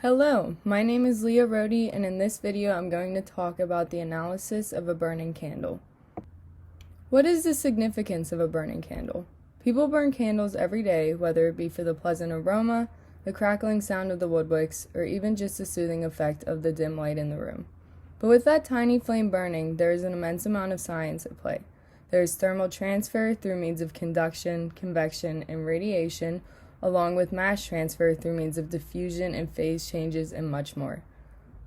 Hello, my name is Leah Rode, and in this video I'm going to talk about the analysis of a burning candle. What is the significance of a burning candle? People burn candles every day, whether it be for the pleasant aroma, the crackling sound of the wood wicks, or even just the soothing effect of the dim light in the room. But with that tiny flame burning, there is an immense amount of science at play. There is thermal transfer through means of conduction, convection, and radiation, along with mass transfer through means of diffusion and phase changes and much more.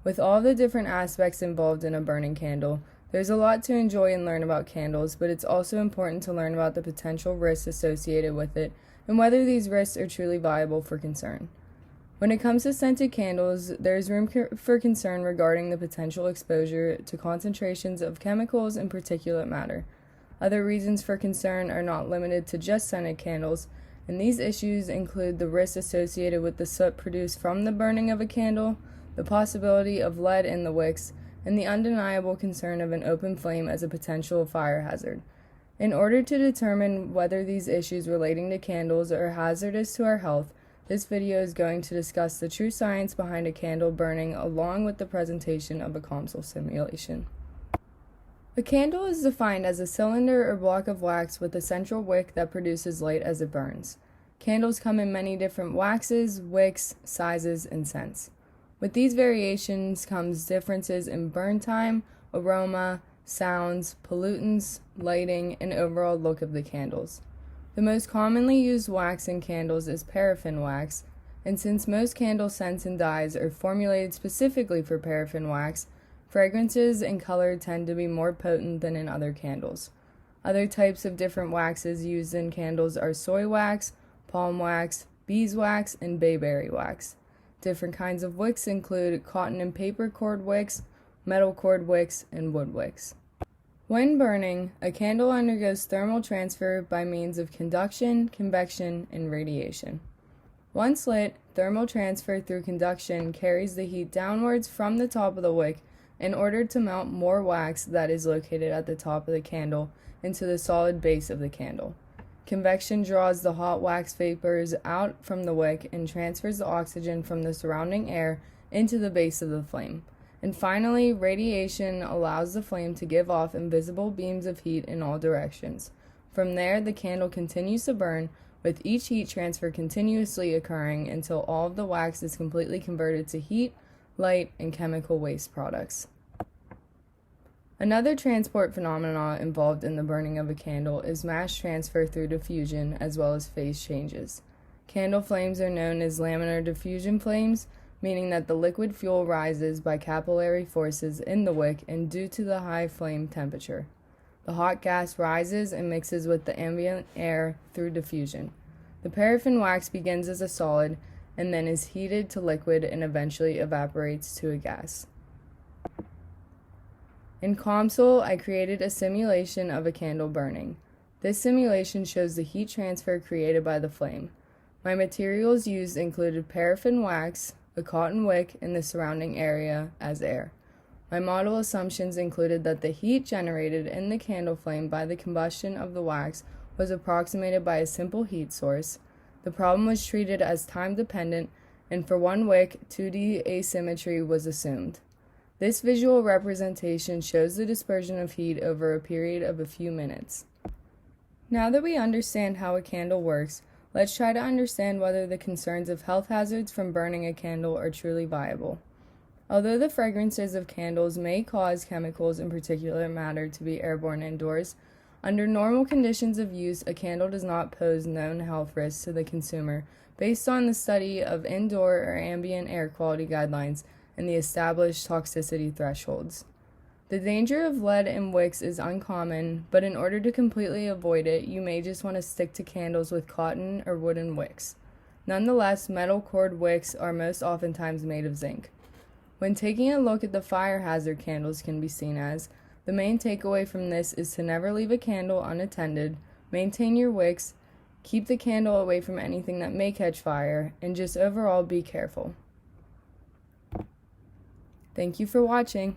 With all the different aspects involved in a burning candle, there's a lot to enjoy and learn about candles, but it's also important to learn about the potential risks associated with it and whether these risks are truly viable for concern. When it comes to scented candles, there is room for concern regarding the potential exposure to concentrations of chemicals and particulate matter. Other reasons for concern are not limited to just scented candles, and these issues include the risks associated with the soot produced from the burning of a candle, the possibility of lead in the wicks, and the undeniable concern of an open flame as a potential fire hazard. In order to determine whether these issues relating to candles are hazardous to our health, this video is going to discuss the true science behind a candle burning along with the presentation of a COMSOL simulation. A candle is defined as a cylinder or block of wax with a central wick that produces light as it burns. Candles come in many different waxes, wicks, sizes, and scents. With these variations comes differences in burn time, aroma, sounds, pollutants, lighting, and overall look of the candles. The most commonly used wax in candles is paraffin wax, and since most candle scents and dyes are formulated specifically for paraffin wax, fragrances and color tend to be more potent than in other candles. Other types of different waxes used in candles are soy wax, palm wax, beeswax, and bayberry wax. Different kinds of wicks include cotton and paper cord wicks, metal cord wicks, and wood wicks. When burning, a candle undergoes thermal transfer by means of conduction, convection, and radiation. Once lit, thermal transfer through conduction carries the heat downwards from the top of the wick in order to melt more wax that is located at the top of the candle into the solid base of the candle. Convection draws the hot wax vapors out from the wick and transfers the oxygen from the surrounding air into the base of the flame. And finally, radiation allows the flame to give off invisible beams of heat in all directions. From there, the candle continues to burn, with each heat transfer continuously occurring until all of the wax is completely converted to heat, light, and chemical waste products. Another transport phenomenon involved in the burning of a candle is mass transfer through diffusion as well as phase changes. Candle flames are known as laminar diffusion flames, meaning that the liquid fuel rises by capillary forces in the wick and due to the high flame temperature. The hot gas rises and mixes with the ambient air through diffusion. The paraffin wax begins as a solid and then is heated to liquid and eventually evaporates to a gas. In COMSOL, I created a simulation of a candle burning. This simulation shows the heat transfer created by the flame. My materials used included paraffin wax, a cotton wick, and the surrounding area as air. My model assumptions included that the heat generated in the candle flame by the combustion of the wax was approximated by a simple heat source. The problem was treated as time-dependent, and for one wick, 2D asymmetry was assumed. This visual representation shows the dispersion of heat over a period of a few minutes. Now that we understand how a candle works, let's try to understand whether the concerns of health hazards from burning a candle are truly viable. Although the fragrances of candles may cause chemicals and particulate matter to be airborne indoors, under normal conditions of use, a candle does not pose known health risks to the consumer based on the study of indoor or ambient air quality guidelines and the established toxicity thresholds. The danger of lead in wicks is uncommon, but in order to completely avoid it, you may just want to stick to candles with cotton or wooden wicks. Nonetheless, metal cord wicks are most oftentimes made of zinc. When taking a look at the fire hazard candles can be seen as, the main takeaway from this is to never leave a candle unattended, maintain your wicks, keep the candle away from anything that may catch fire, and just overall be careful. Thank you for watching.